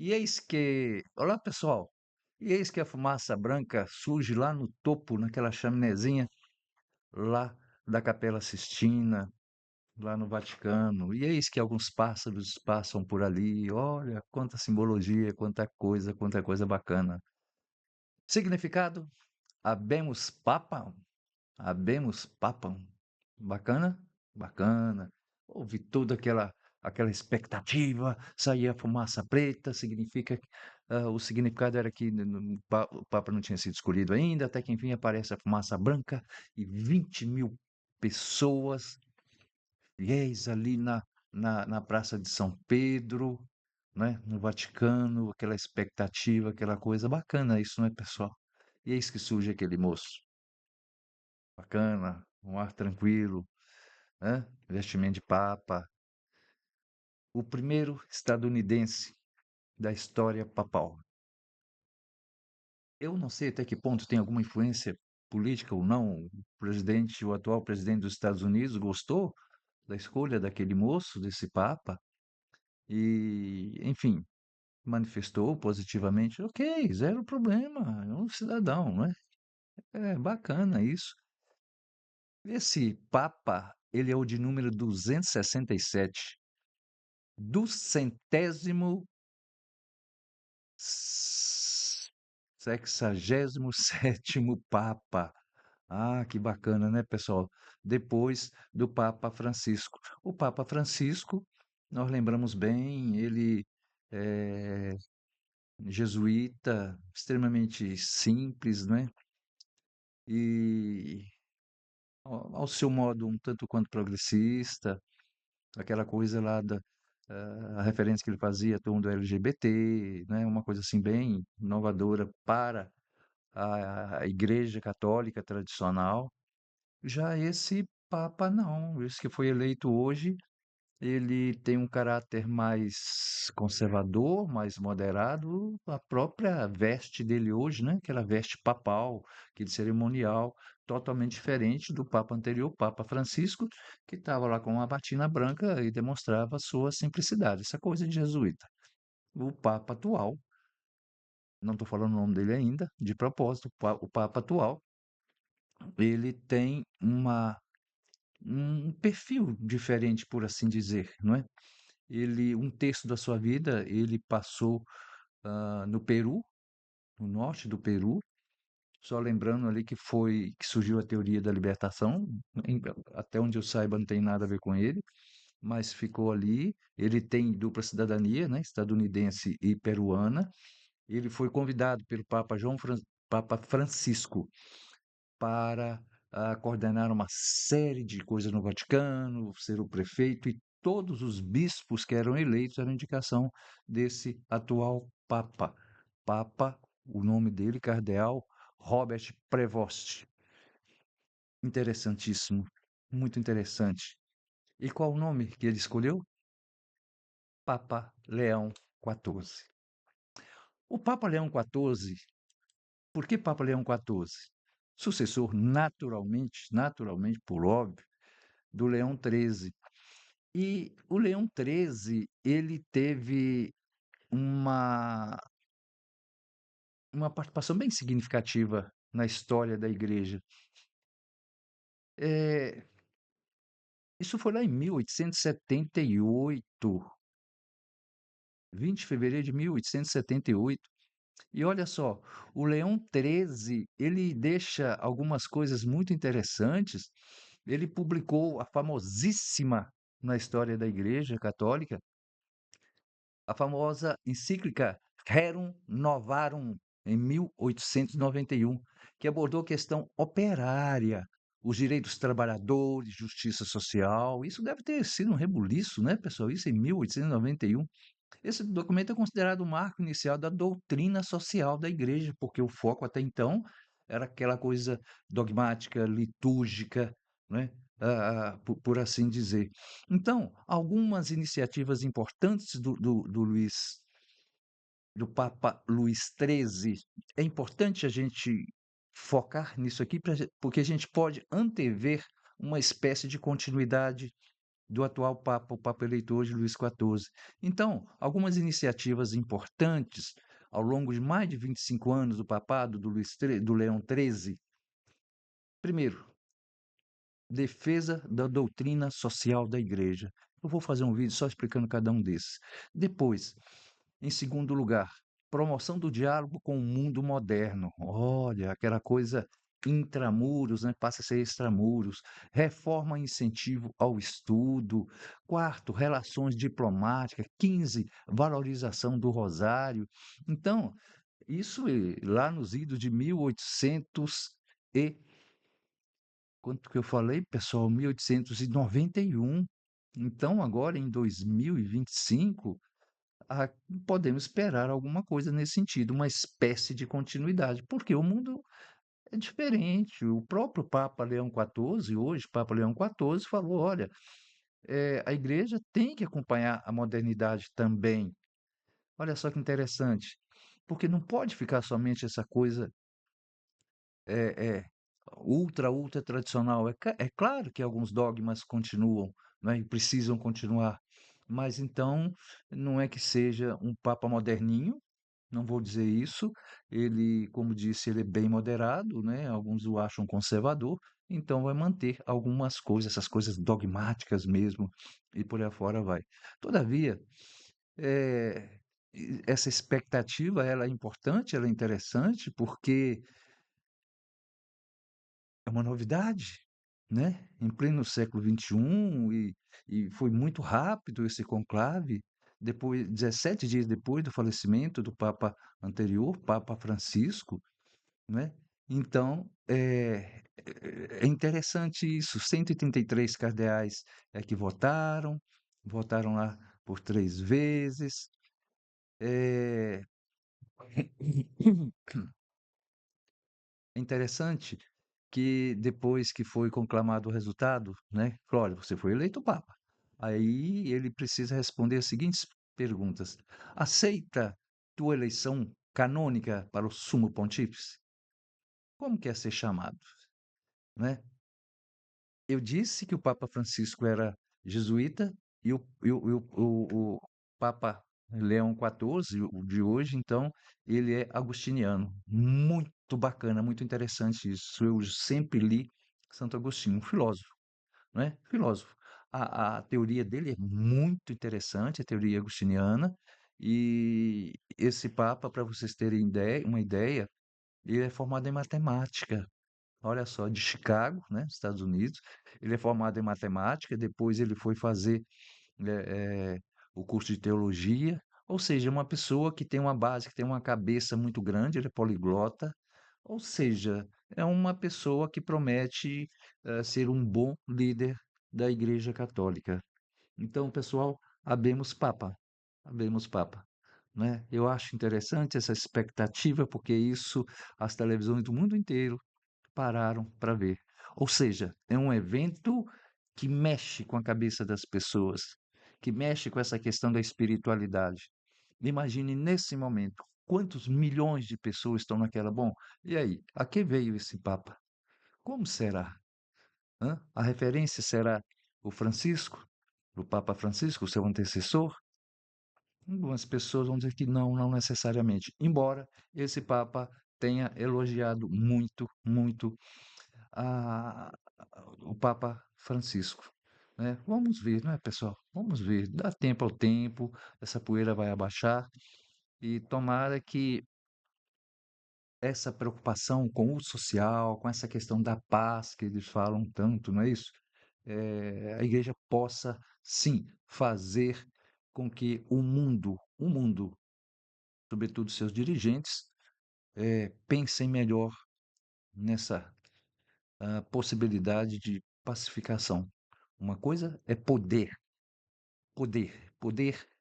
E eis que, olá pessoal, e eis que a fumaça branca surge lá no topo, naquela chaminézinha lá da Capela Sistina, lá no Vaticano. E eis que alguns pássaros passam por ali. Olha, quanta simbologia, quanta coisa bacana. Significado: Habemus Papam, Habemus Papam. Bacana? Bacana. Houve toda aquela expectativa, saía fumaça preta, significa o significado era que o Papa não tinha sido escolhido ainda, até que enfim aparece a fumaça branca e 20.000 pessoas fiéis ali na Praça de São Pedro, né, no Vaticano, aquela expectativa, aquela coisa bacana, isso, né, pessoal? E eis que surge aquele moço, bacana, um ar tranquilo, né? Vestimento de papa, o primeiro estadunidense da história papal. Eu não sei até que ponto tem alguma influência política ou não. O atual presidente dos Estados Unidos, gostou da escolha daquele moço, desse papa, e, enfim, manifestou positivamente. Ok, zero problema, é um cidadão, né? É bacana isso. Esse papa, ele é o de número 267, do centésimo 67º Papa. Ah, que bacana, né, pessoal? Depois do Papa Francisco. O Papa Francisco, nós lembramos bem, ele é jesuíta, extremamente simples, né? E ao seu modo um tanto quanto progressista, aquela coisa lá a referência que ele fazia à turma do LGBT, né? Uma coisa assim bem inovadora para a Igreja Católica tradicional. Já esse Papa não, esse que foi eleito hoje, ele tem um caráter mais conservador, mais moderado, a própria veste dele hoje, né? Aquela veste papal, aquele cerimonial, totalmente diferente do Papa anterior, Papa Francisco, que estava lá com uma batina branca e demonstrava sua simplicidade, essa coisa de jesuíta. O Papa atual, não estou falando o nome dele ainda, de propósito, o Papa atual, ele tem um perfil diferente, por assim dizer, não é? Ele, um terço da sua vida, ele passou no Peru, no norte do Peru, só lembrando ali que surgiu a teoria da libertação, até onde eu saiba não tem nada a ver com ele, mas ficou ali. Ele tem dupla cidadania, né, estadunidense e peruana. Ele foi convidado pelo Papa Francisco para coordenar uma série de coisas no Vaticano, ser o prefeito, e todos os bispos que eram eleitos eram indicação desse atual Papa. Papa, o nome dele, Cardeal Robert Prevost. Interessantíssimo, muito interessante. E qual o nome que ele escolheu? Papa Leão XIV. O Papa Leão XIV, por que Papa Leão XIV? Sucessor naturalmente, por óbvio, do Leão XIII. E o Leão XIII, ele teve uma uma participação bem significativa na história da igreja. Eh, isso foi lá em 1878, 20 de fevereiro de 1878. E olha só, o Leão XIII, ele deixa algumas coisas muito interessantes. Ele publicou a famosíssima na história da Igreja Católica, a famosa encíclica Rerum Novarum, em 1891, que abordou a questão operária, os direitos dos trabalhadores, justiça social. Isso deve ter sido um rebuliço, né, pessoal? Isso em 1891. Esse documento é considerado o marco inicial da doutrina social da igreja, porque o foco até então era aquela coisa dogmática, litúrgica, né? Por assim dizer. Então, algumas iniciativas importantes do Papa Luís XIII, é importante a gente focar nisso aqui, porque a gente pode antever uma espécie de continuidade do atual Papa, o Papa eleito hoje, Luís XIV. Então, algumas iniciativas importantes ao longo de mais de 25 anos do papado do Leão XIII. Primeiro, defesa da doutrina social da igreja. Eu vou fazer um vídeo só explicando cada um desses. Depois, em segundo lugar, promoção do diálogo com o mundo moderno. Olha, aquela coisa intramuros, né? Passa a ser extramuros. Reforma e incentivo ao estudo. Quarto, relações diplomáticas. 15, valorização do rosário. Então, isso lá nos idos de 1800 e quanto que eu falei, pessoal? 1891. Então, agora em 2025, ah, podemos esperar alguma coisa nesse sentido, uma espécie de continuidade, porque o mundo é diferente. O próprio Papa Leão XIV, hoje, Papa Leão XIV, falou: olha, a igreja tem que acompanhar a modernidade também. Olha só que interessante, porque não pode ficar somente essa coisa ultra tradicional. É claro que alguns dogmas continuam, né, e precisam continuar, mas então não é que seja um papa moderninho, não vou dizer isso. Ele, como disse, ele é bem moderado, né? Alguns o acham conservador, então vai manter algumas coisas, essas coisas dogmáticas mesmo, e por aí fora vai. Todavia, eh, essa expectativa ela é importante, ela é interessante, porque é uma novidade, né, em pleno século XXI, e foi muito rápido esse conclave, depois 17 dias depois do falecimento do papa anterior, Papa Francisco, né. Então, é interessante isso, 133 cardeais é que votaram lá por 3 vezes. Eh É interessante que depois que foi conclamado o resultado, né, falou: "Olha, você foi eleito papa". Aí ele precisa responder as seguintes perguntas: "Aceita tua eleição canônica para o sumo pontífice?". Como que é ser chamado, né? Eu disse que o Papa Francisco era jesuíta e o Papa Leão XIV, o de hoje, então, ele é agostiniano. Muito bacana, muito interessante isso. Eu sempre li Santo Agostinho, um filósofo, né? Filósofo. A teoria dele é muito interessante, a teoria agostiniana. E esse Papa, para vocês terem uma ideia, ele é formado em matemática. Olha só, de Chicago, né, Estados Unidos. Ele é formado em matemática, depois ele foi fazer o curso de teologia. Ou seja, uma pessoa que tem uma base, que tem uma cabeça muito grande, ele é poliglota. Ou seja, é uma pessoa que promete ser um bom líder da Igreja Católica. Então, pessoal, habemos Papa, né? Eu acho interessante essa expectativa, porque isso as televisões do mundo inteiro pararam para ver. Ou seja, é um evento que mexe com a cabeça das pessoas, que mexe com essa questão da espiritualidade. Imagine nesse momento quantos milhões de pessoas estão naquela. Bom, e aí? A que veio esse Papa? Como será? Hã? A referência será o Francisco, o Papa Francisco, seu antecessor? Algumas pessoas vão dizer que não, não necessariamente. Embora esse Papa tenha elogiado muito a o Papa Francisco, né. Vamos ver, não é, pessoal? Vamos ver, dá tempo ao tempo, essa poeira vai abaixar e tomara que essa preocupação com o social, com essa questão da paz que eles falam tanto, não é isso? A igreja possa sim fazer com que o mundo, sobretudo seus dirigentes, pensem melhor nessa possibilidade de pacificação. Uma coisa é poder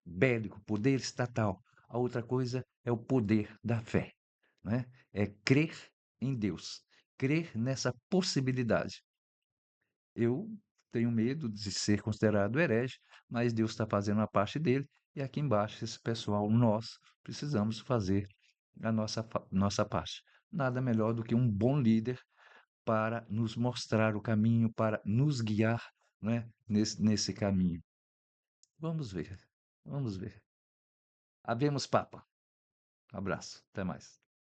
bélico, poder estatal. A outra coisa é o poder da fé, né? É crer em Deus, crer nessa possibilidade. Eu tenho medo de ser considerado herege, mas Deus está fazendo a parte dele e aqui embaixo esse pessoal, nós precisamos fazer a nossa parte. Nada melhor do que um bom líder para nos mostrar o caminho, para nos guiar, né, nesse caminho. Vamos ver, vamos ver. Havemos Papa. Abraço, até mais.